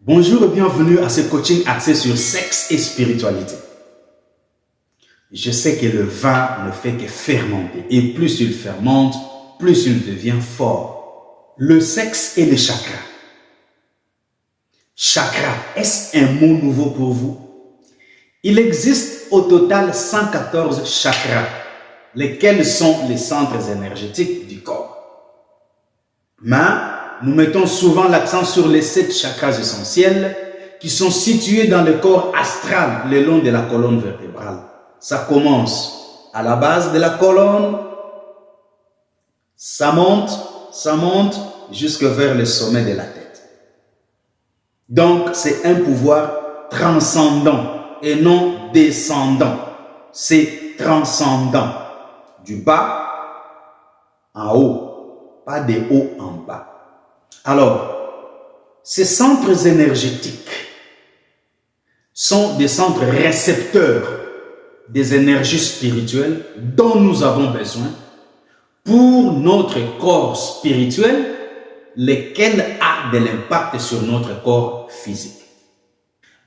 Bonjour et bienvenue à ce coaching axé sur sexe et spiritualité. Je sais que le vin ne fait que fermenter et plus il fermente, plus il devient fort. Le sexe et les chakras. Chakra, est-ce un mot nouveau pour vous? Il existe au total 114 chakras, lesquels sont les centres énergétiques du corps. Mais nous mettons souvent l'accent sur les 7 chakras essentiels qui sont situés dans le corps astral le long de la colonne vertébrale. Ça commence à la base de la colonne, ça monte jusque vers le sommet de la tête. Donc, c'est un pouvoir transcendant et non descendant. C'est transcendant. Du bas en haut, pas de haut en bas. Alors, ces centres énergétiques sont des centres récepteurs des énergies spirituelles dont nous avons besoin pour notre corps spirituel, lequel a de l'impact sur notre corps physique.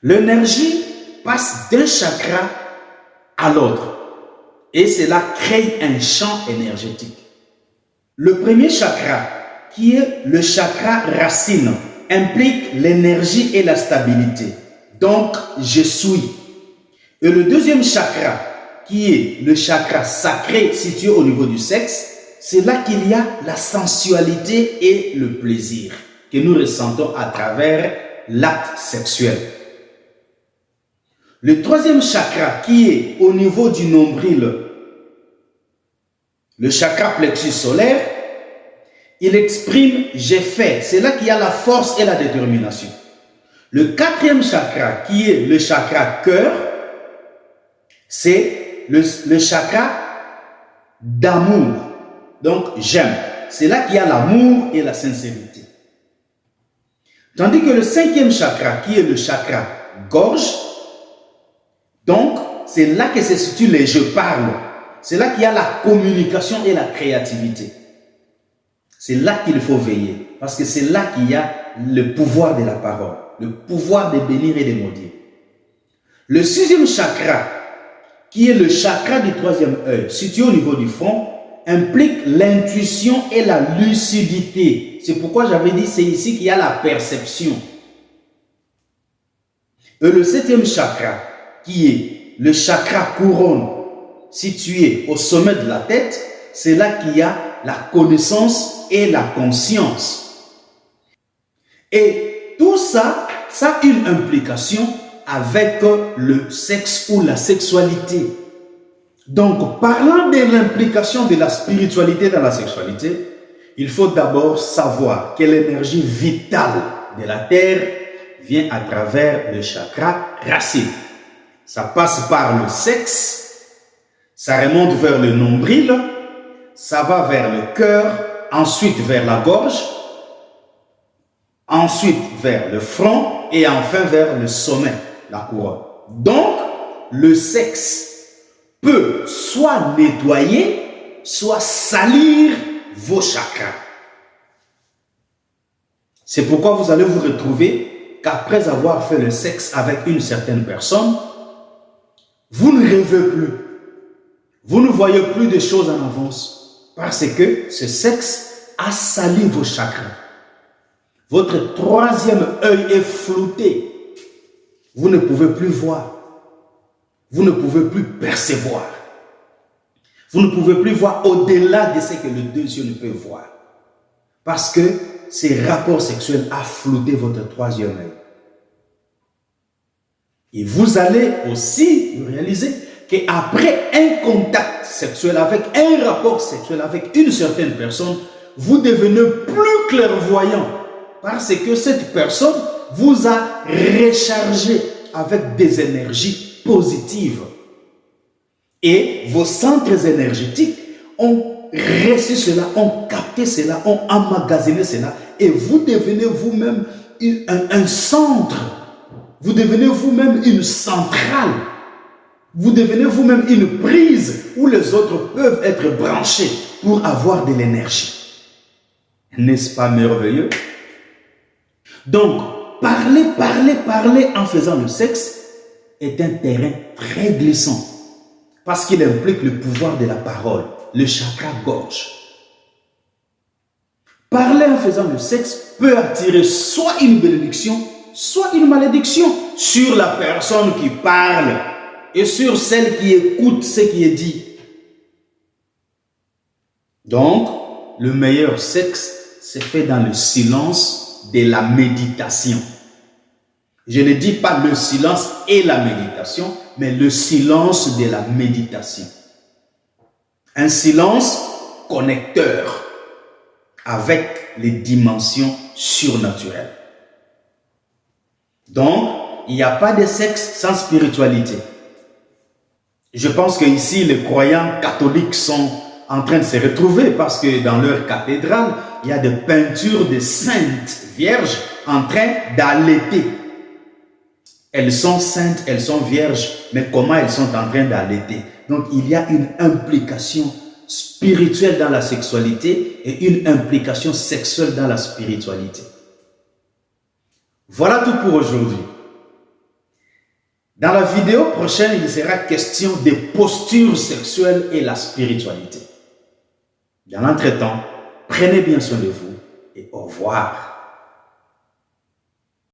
L'énergie passe d'un chakra à l'autre et cela crée un champ énergétique. Le premier chakra, qui est le chakra racine, implique l'énergie et la stabilité. Donc, je suis. Et le deuxième chakra, qui est le chakra sacré situé au niveau du sexe, c'est là qu'il y a la sensualité et le plaisir que nous ressentons à travers l'acte sexuel. Le troisième chakra, qui est au niveau du nombril, le chakra plexus solaire, il exprime « j'ai fait ». C'est là qu'il y a la force et la détermination. Le quatrième chakra, qui est le chakra cœur, c'est le chakra d'amour. Donc, j'aime. C'est là qu'il y a l'amour et la sincérité. Tandis que le cinquième chakra, qui est le chakra gorge, donc, c'est là que se situe les « je parle ». C'est là qu'il y a la communication et la créativité. C'est là qu'il faut veiller, parce que c'est là qu'il y a le pouvoir de la parole, le pouvoir de bénir et de maudire. Le sixième chakra, qui est le chakra du troisième œil, situé au niveau du front, implique l'intuition et la lucidité. C'est pourquoi j'avais dit, c'est ici qu'il y a la perception. Et le septième chakra, qui est le chakra couronne, situé au sommet de la tête, c'est là qu'il y a la connaissance et la conscience. Et tout ça, ça a une implication avec le sexe ou la sexualité. Donc, parlant de l'implication de la spiritualité dans la sexualité, il faut d'abord savoir que l'énergie vitale de la Terre vient à travers le chakra racine. Ça passe par le sexe, ça remonte vers le nombril, ça va vers le cœur, ensuite vers la gorge, ensuite vers le front et enfin vers le sommet, la couronne. Donc, le sexe peut soit nettoyer, soit salir vos chakras. C'est pourquoi vous allez vous retrouver qu'après avoir fait le sexe avec une certaine personne, vous ne rêvez plus. Vous ne voyez plus de choses en avance parce que ce sexe a sali vos chakras. Votre troisième œil est flouté. Vous ne pouvez plus voir. Vous ne pouvez plus percevoir. Vous ne pouvez plus voir au-delà de ce que le deux yeux ne peuvent voir. Parce que ces rapports sexuels ont flouté votre troisième œil. Et vous allez aussi réaliser qu'après un contact sexuel, avec un rapport sexuel avec une certaine personne, vous devenez plus clairvoyant parce que cette personne vous a rechargé avec des énergies positives. Et vos centres énergétiques ont reçu cela, ont capté cela, ont emmagasiné cela et vous devenez vous-même un centre. Vous devenez vous-même une centrale. Vous devenez vous-même une prise où les autres peuvent être branchés pour avoir de l'énergie. N'est-ce pas merveilleux? Donc, parler en faisant le sexe est un terrain très glissant parce qu'il implique le pouvoir de la parole, le chakra gorge. Parler en faisant le sexe peut attirer soit une bénédiction, soit une malédiction sur la personne qui parle et sur celle qui écoute ce qui est dit. Donc, le meilleur sexe se fait dans le silence de la méditation. Je ne dis pas le silence et la méditation, mais le silence de la méditation. Un silence connecteur avec les dimensions surnaturelles. Donc, il n'y a pas de sexe sans spiritualité. Je pense que ici, les croyants catholiques sont en train de se retrouver parce que dans leur cathédrale, il y a des peintures de saintes vierges en train d'allaiter. Elles sont saintes, elles sont vierges, mais comment elles sont en train d'allaiter? Donc, il y a une implication spirituelle dans la sexualité et une implication sexuelle dans la spiritualité. Voilà tout pour aujourd'hui. Dans la vidéo prochaine, il sera question des postures sexuelles et la spiritualité. Dans l'entretemps, prenez bien soin de vous et au revoir.